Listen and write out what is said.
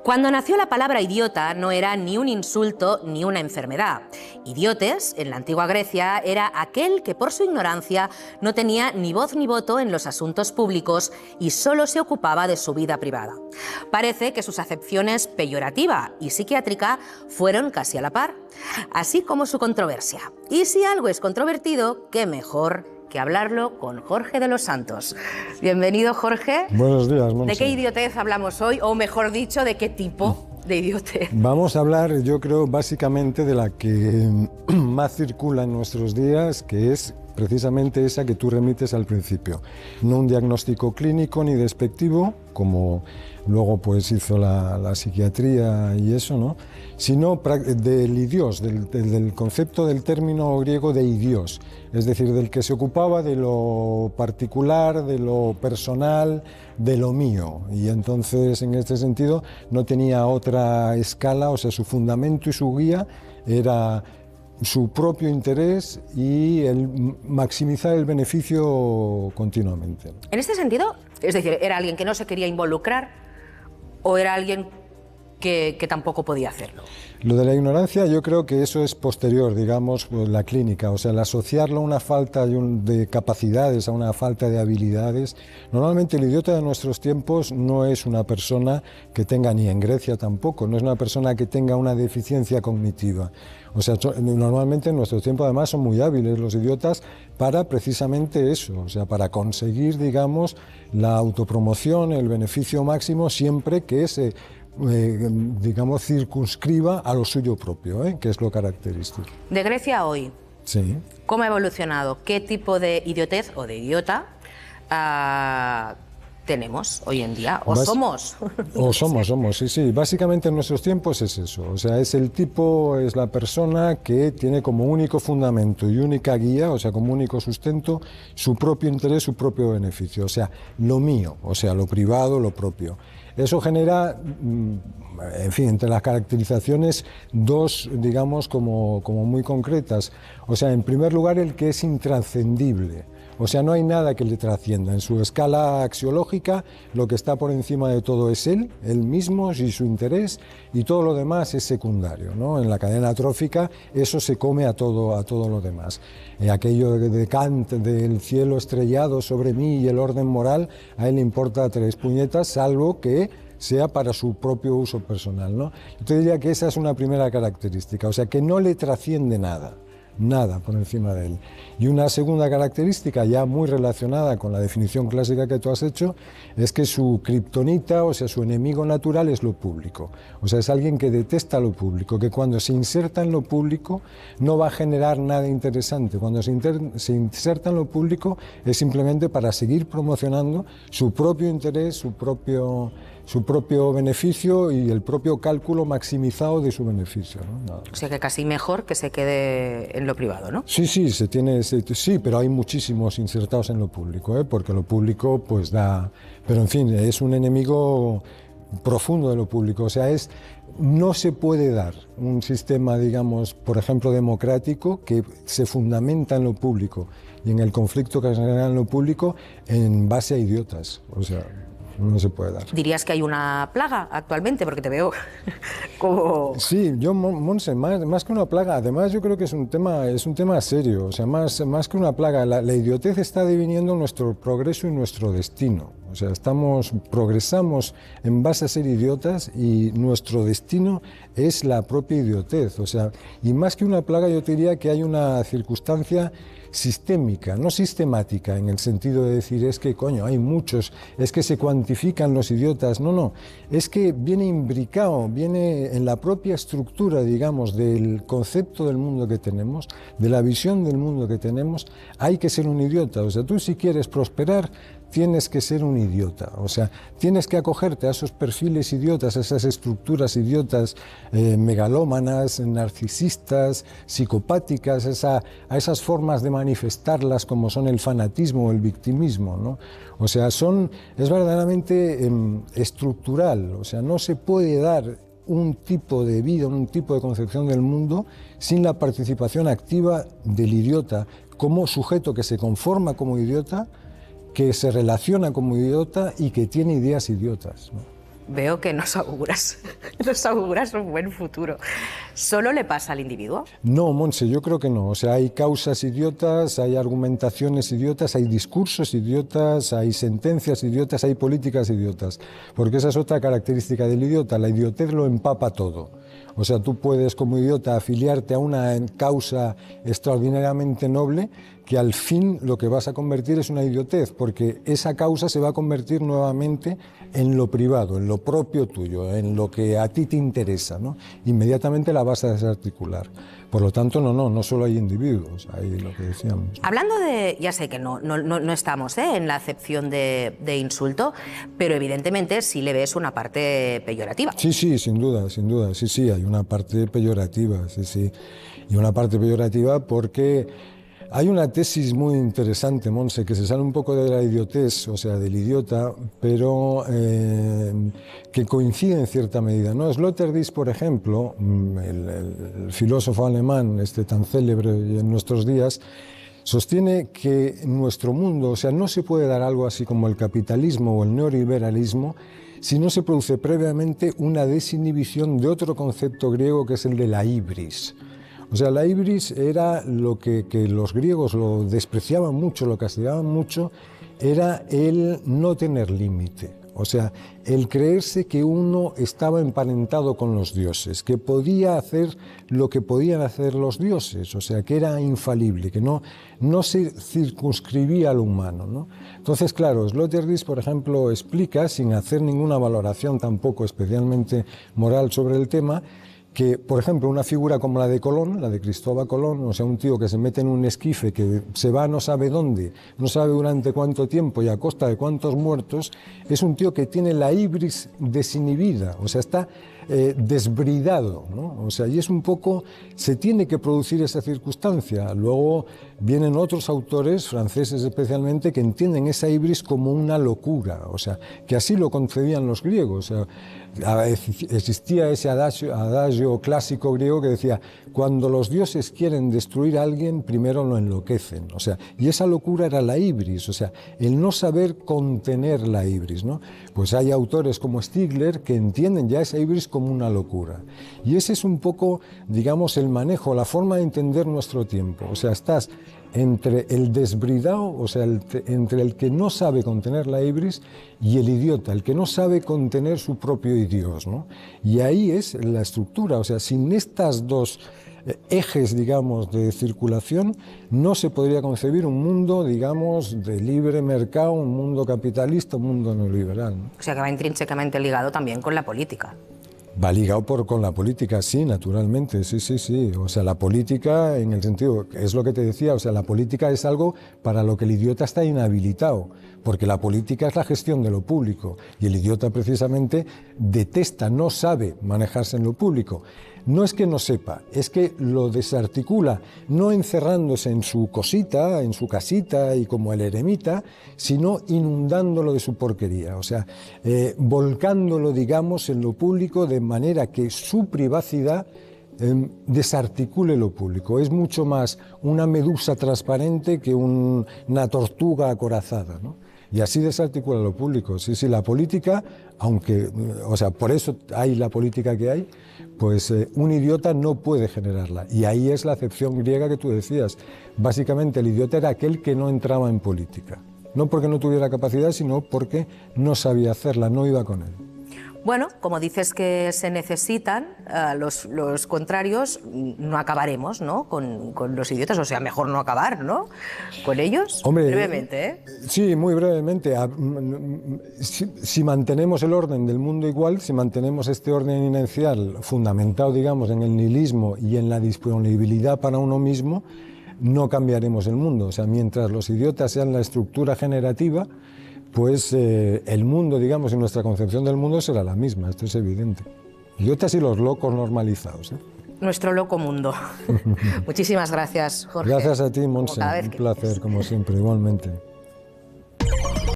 Cuando nació la palabra idiota no era ni un insulto ni una enfermedad. Idiotes, en la antigua Grecia, era aquel que por su ignorancia no tenía ni voz ni voto en los asuntos públicos y solo se ocupaba de su vida privada. Parece que sus acepciones peyorativa y psiquiátrica fueron casi a la par, así como su controversia. Y si algo es controvertido, qué mejor que hablarlo con Jorge de los Santos. Bienvenido, Jorge. Buenos días, Monse. ¿De qué idiotez hablamos hoy? O mejor dicho, ¿de qué tipo de idiotez? Vamos a hablar, yo creo, básicamente de la que más circula en nuestros días, que es precisamente esa que tú remites al principio. No un diagnóstico clínico ni despectivo, como luego pues hizo la psiquiatría y eso, ¿no? Sino del idios, del concepto del término griego de idios, es decir, del que se ocupaba de lo particular, de lo personal, de lo mío. Y entonces, en este sentido, no tenía otra escala, o sea, su fundamento y su guía era su propio interés y el maximizar el beneficio continuamente. En este sentido, es decir, ¿era alguien que no se quería involucrar o era alguien que tampoco podía hacerlo? Lo de la ignorancia, yo creo que eso es posterior, digamos, la clínica, o sea, el asociarlo a una falta de capacidades, a una falta de habilidades. Normalmente el idiota de nuestros tiempos no es una persona que tenga, ni en Grecia tampoco, no es una persona que tenga una deficiencia cognitiva. O sea, normalmente en nuestro tiempo además son muy hábiles los idiotas para precisamente eso, o sea, para conseguir, digamos, la autopromoción, el beneficio máximo, siempre que se digamos, circunscriba a lo suyo propio, que es lo característico. De Grecia a hoy, sí. ¿Cómo ha evolucionado? ¿Qué tipo de idiotez o de idiota tenemos hoy en día? ¿O somos? O somos, sí. Básicamente en nuestros tiempos es eso. O sea, es el tipo, es la persona que tiene como único fundamento y única guía, o sea, como único sustento, su propio interés, su propio beneficio. O sea, lo mío, o sea, lo privado, lo propio. Eso genera, en fin, entre las caracterizaciones, dos, digamos, como muy concretas. O sea, en primer lugar, el que es intrascendible. O sea, no hay nada que le trascienda. En su escala axiológica, lo que está por encima de todo es él mismo y su interés, y todo lo demás es secundario, ¿no? En la cadena trófica, eso se come a todo lo demás. Aquello de Kant, del cielo estrellado sobre mí y el orden moral, a él le importa tres puñetas, salvo que sea para su propio uso personal, ¿no? Yo te diría que esa es una primera característica, o sea, que no le trasciende nada por encima de él. Y una segunda característica, ya muy relacionada con la definición clásica que tú has hecho, es que su kriptonita, o sea, su enemigo natural es lo público. O sea, es alguien que detesta lo público, que cuando se inserta en lo público no va a generar nada interesante. Cuando se inserta en lo público es simplemente para seguir promocionando su propio interés, su propio beneficio y el propio cálculo maximizado de su beneficio, ¿no? O sea que casi mejor que se quede en lo privado, ¿no? Sí, sí, pero hay muchísimos insertados en lo público, porque lo público pues da... Pero en fin, es un enemigo profundo de lo público, o sea, no se puede dar un sistema, digamos, por ejemplo, democrático que se fundamenta en lo público y en el conflicto que se genera en lo público en base a idiotas, o sea... No se puede dar. ¿Dirías que hay una plaga actualmente? Porque te veo como... Sí, yo, Monse, más que una plaga, además yo creo que es un tema serio, o sea, más que una plaga, la idiotez está definiendo nuestro progreso y nuestro destino. O sea, progresamos en base a ser idiotas y nuestro destino es la propia idiotez. O sea, y más que una plaga yo te diría que hay una circunstancia sistémica, no sistemática, en el sentido de decir es que, coño, hay muchos, es que se cuantifican los idiotas, no, es que viene imbricado, viene en la propia estructura, digamos, del concepto del mundo que tenemos, de la visión del mundo que tenemos, hay que ser un idiota. O sea, tú si quieres prosperar, tienes que ser un idiota, o sea, tienes que acogerte a esos perfiles idiotas, a esas estructuras idiotas, megalómanas, narcisistas, psicopáticas, a esas formas de manifestarlas como son el fanatismo o el victimismo, ¿no? O sea, es verdaderamente estructural, o sea, no se puede dar un tipo de vida, un tipo de concepción del mundo sin la participación activa del idiota como sujeto que se conforma como idiota, que se relaciona como idiota y que tiene ideas idiotas, ¿no? veo que nos auguras un buen futuro. ¿Solo le pasa al individuo? No, Montse, yo creo que no. O sea, hay causas idiotas, hay argumentaciones idiotas, hay discursos idiotas, hay sentencias idiotas, hay políticas idiotas. Porque esa es otra característica del idiota. La idiotez lo empapa todo. O sea, tú puedes como idiota afiliarte a una causa extraordinariamente noble que al fin lo que vas a convertir es una idiotez, porque esa causa se va a convertir nuevamente en lo privado, en lo propio tuyo, en lo que a ti te interesa, ¿no? Inmediatamente la vas a desarticular. Por lo tanto, no solo hay individuos, hay lo que decíamos. Hablando de, ya sé que no estamos en la acepción de insulto, pero evidentemente sí le ves una parte peyorativa. Sí, sin duda, sí, hay una parte peyorativa, sí. Y una parte peyorativa porque hay una tesis muy interesante, Monse, que se sale un poco de la idiotez, o sea, del idiota, pero que coincide en cierta medida, ¿no? Sloterdijk, por ejemplo, el filósofo alemán tan célebre en nuestros días, sostiene que nuestro mundo, o sea, no se puede dar algo así como el capitalismo o el neoliberalismo si no se produce previamente una desinhibición de otro concepto griego que es el de la hybris. O sea, la hybris era lo que los griegos lo despreciaban mucho, lo castigaban mucho, era el no tener límite. O sea, el creerse que uno estaba emparentado con los dioses, que podía hacer lo que podían hacer los dioses, o sea, que era infalible, que no se circunscribía al humano, ¿no? Entonces, claro, Sloterdijk, por ejemplo, explica, sin hacer ninguna valoración tampoco especialmente moral sobre el tema, que, por ejemplo, una figura como la de Colón, la de Cristóbal Colón, o sea, un tío que se mete en un esquife, que se va no sabe dónde, no sabe durante cuánto tiempo y a costa de cuántos muertos, es un tío que tiene la hibris desinhibida, o sea, está desbridado, ¿no? O sea, y es un poco, se tiene que producir esa circunstancia. Luego vienen otros autores, franceses especialmente, que entienden esa hibris como una locura, o sea, que así lo concebían los griegos. O sea, existía ese adagio clásico griego que decía, cuando los dioses quieren destruir a alguien, primero lo enloquecen. O sea, y esa locura era la hibris, o sea, el no saber contener la hibris, ¿no? Pues hay autores como Stigler que entienden ya esa hibris como una locura. Y ese es un poco, digamos, el manejo, la forma de entender nuestro tiempo. O sea, estás entre el desbridado, o sea, entre el que no sabe contener la hibris y el idiota, el que no sabe contener su propio idios, ¿no? Y ahí es la estructura, o sea, sin estas dos ejes, digamos, de circulación, no se podría concebir un mundo, digamos, de libre mercado, un mundo capitalista, un mundo neoliberal, ¿no? O sea, que va intrínsecamente ligado también con la política. Va ligado con la política, sí, naturalmente, sí. O sea, la política, en el sentido, es lo que te decía, o sea, la política es algo para lo que el idiota está inhabilitado, porque la política es la gestión de lo público, y el idiota precisamente detesta, no sabe manejarse en lo público. No es que no sepa, es que lo desarticula, no encerrándose en su cosita, en su casita y como el eremita, sino inundándolo de su porquería, o sea, volcándolo, digamos, en lo público de manera que su privacidad desarticule lo público. Es mucho más una medusa transparente que una tortuga acorazada, ¿no? Y así desarticula lo público. Sí, la política, aunque, o sea, por eso hay la política que hay, pues un idiota no puede generarla. Y ahí es la acepción griega que tú decías. Básicamente el idiota era aquel que no entraba en política. No porque no tuviera capacidad, sino porque no sabía hacerla, no iba con él. Bueno, como dices que se necesitan los contrarios, no acabaremos, ¿no?, con los idiotas, o sea, mejor no acabar, ¿no?, con ellos. Hombre, brevemente, ¿eh? Sí, muy brevemente. Si mantenemos el orden del mundo igual, si mantenemos este orden inercial fundamentado, digamos, en el nihilismo y en la disponibilidad para uno mismo, no cambiaremos el mundo. O sea, mientras los idiotas sean la estructura generativa, pues el mundo, digamos, y nuestra concepción del mundo será la misma, esto es evidente. Idiotas y los locos normalizados, ¿eh? Nuestro loco mundo. Muchísimas gracias, Jorge. Gracias a ti, Montse, un placer, como siempre, igualmente.